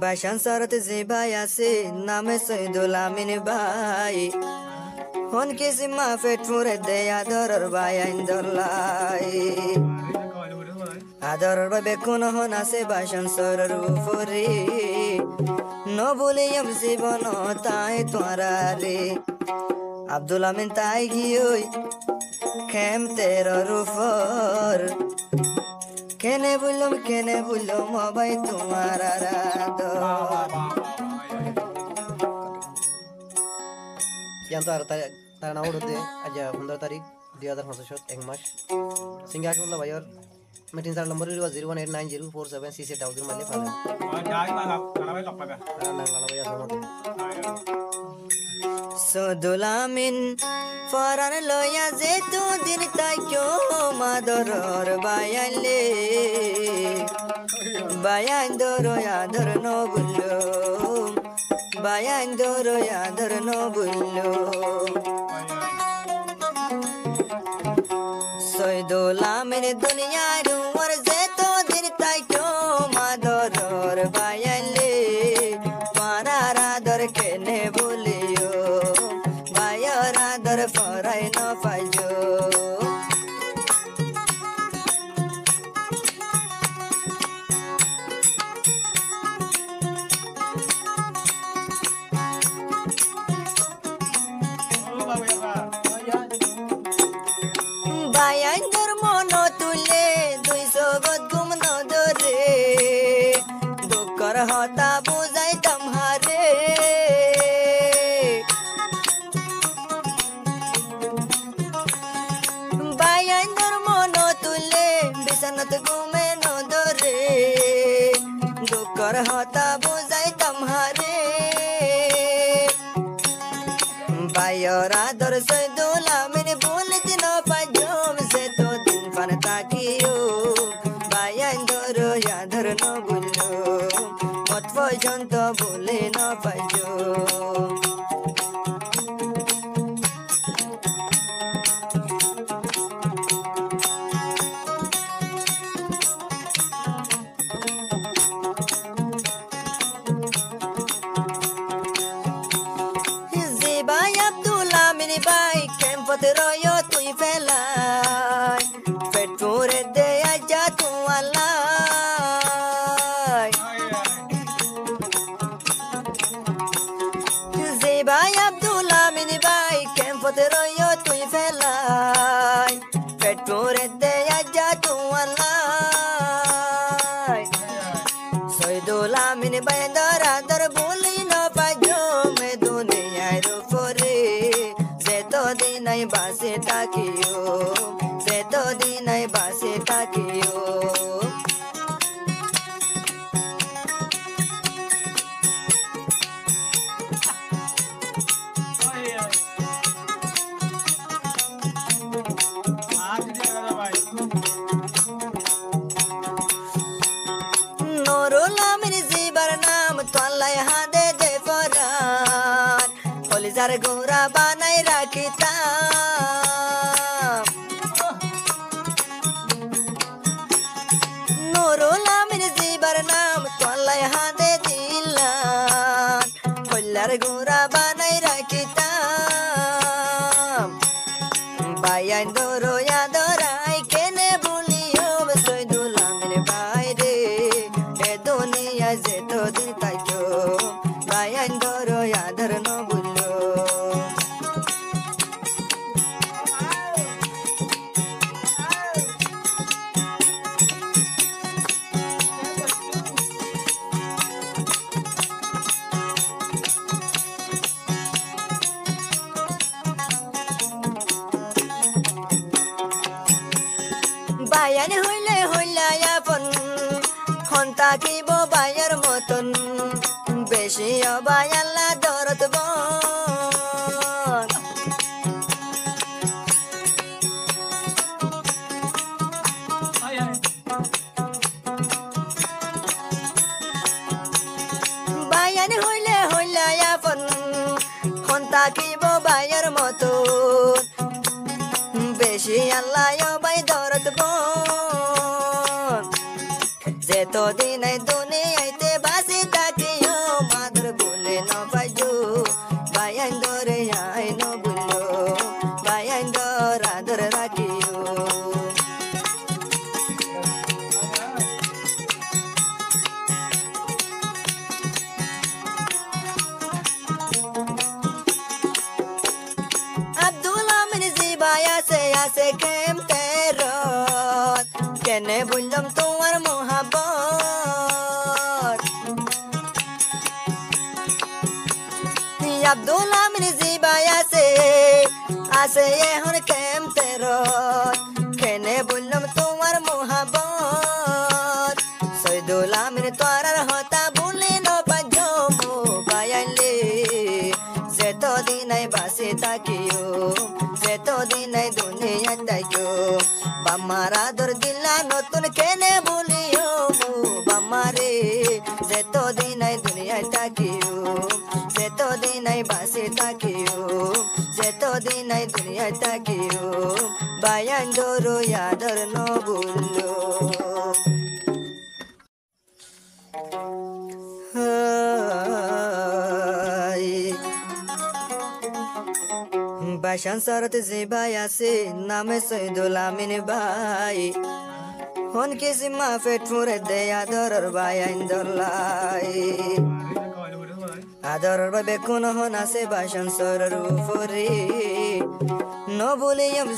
Bashan sarat zibay ase name Saidul Amin Bai hon kisi ma fet fure de ador bay indorlai ador be kun hon ase bashan sorar ufuri no boliyam জীবন তাই তোরারে আব্দুল আমিন তাই গিয়ে খেম তেরর উপর কেনে বললাম ভাই তোমার তার নাম উঠতে আজ 15 তারিখ 2025 এক মাস সিঙ্গা কুল্লা ভাইয়ের মিটিং সার নম্বর 018904768 ডাউদের মালে পালে Saidul Amin faran loya je tu din ta kyo madoror bayan doro yadar no bullo bayan doro yadar no bullo Saidul Amin duniya rumor je tu din ta kyo madoror bayale parara dor kene buliyo bayara dor farai no fajo bayan dor mono tule 200 god gumno dore dokar hota bujai tamhare bayan dor mono tule bisanat gume no dore dokar hota bujai tamhare bayara dor Saidul Amin bolit no pajom se to din fan takiyo bayan dor yadar no bullo mot পর্যন্ত বলে না পাইছো জিবাই আব্দুল আমিন ভাই ক্যাম্পত রয় তুই ফেলাই পেটুরে দে আজা তু আল্লাহ জিবাই আব্দুল আমিন ভাই ক্যাম্পত রয় তুই ফেলাই পেটুরে দে আজা তু আল্লাহ Saidul Amin ভাই দরা দর বলি না পাজো মে দুনিয়ার উপরে যেতো দিনাই বাসে থাকিও যেতো দিনাই বাসে থাকিও নুরুল আমিন জিবার নাম তোলাই হাদে দে ফরান কলিজার গোরা বানাই রাখিতাম নুরুল আমিন জিবার নাম তোলাই হাদে দিলাম কলিজার গোরা বানাই রাখিতাম বায়ান দরো ইয়াদরাই কেনে বলিও Saidul Amin ভাই রে এ দুনিয়া যেতো দিন তাইছো বায়ান দরো ইয়াদর ন বুঝলো বায়ান হইলে হইলাই আপন হন থাকিব বায়ার মতন বেশি অবায়াল্লা দরদ বন বায়ান হইলে হইলাই আপন হন থাকিব বায়ার মতন বেশি আল্লাহ বাই দরদ বোন যেতদিন এই দুনিয়াতে বাসি থাকিও মাদর বলে ন পাইজো বায়ান ধরে আই ন বুঝলো বায়ান ধর আদর রাখিও আছে কেম তেরত কেনে বুঝলাম তোমার মোহাবত আব্দুল আমিন জিবাই আছে এখন কেম তেরত কেনে বুঝলাম তোমার মোহাবত সৈদুল আমিন তোর হতা বলি ন পাজমু বায়াইলে যেতদিন বাসে থাকিও যেতদিন দুনিয়া তাইও বাম্মার আদর দিলা নতুন কেনে বলিও বাম্মারে যেতদিন দুনিয়ায় থাকিও যেতদিন বাসে থাকিও যেতদিন দুনিয়ায় থাকিও বায়ান ধরো আদর ন বললো বাসান সারত যে ভাই আছে নামে সৈদুল আমিন ভাই হন কিসি মা পেট মুরে দে আদরর ভাই আইন দরলাই আদরর ভাই বেকুন হন আছে বাসান সরর উপরে ন বলিয়াম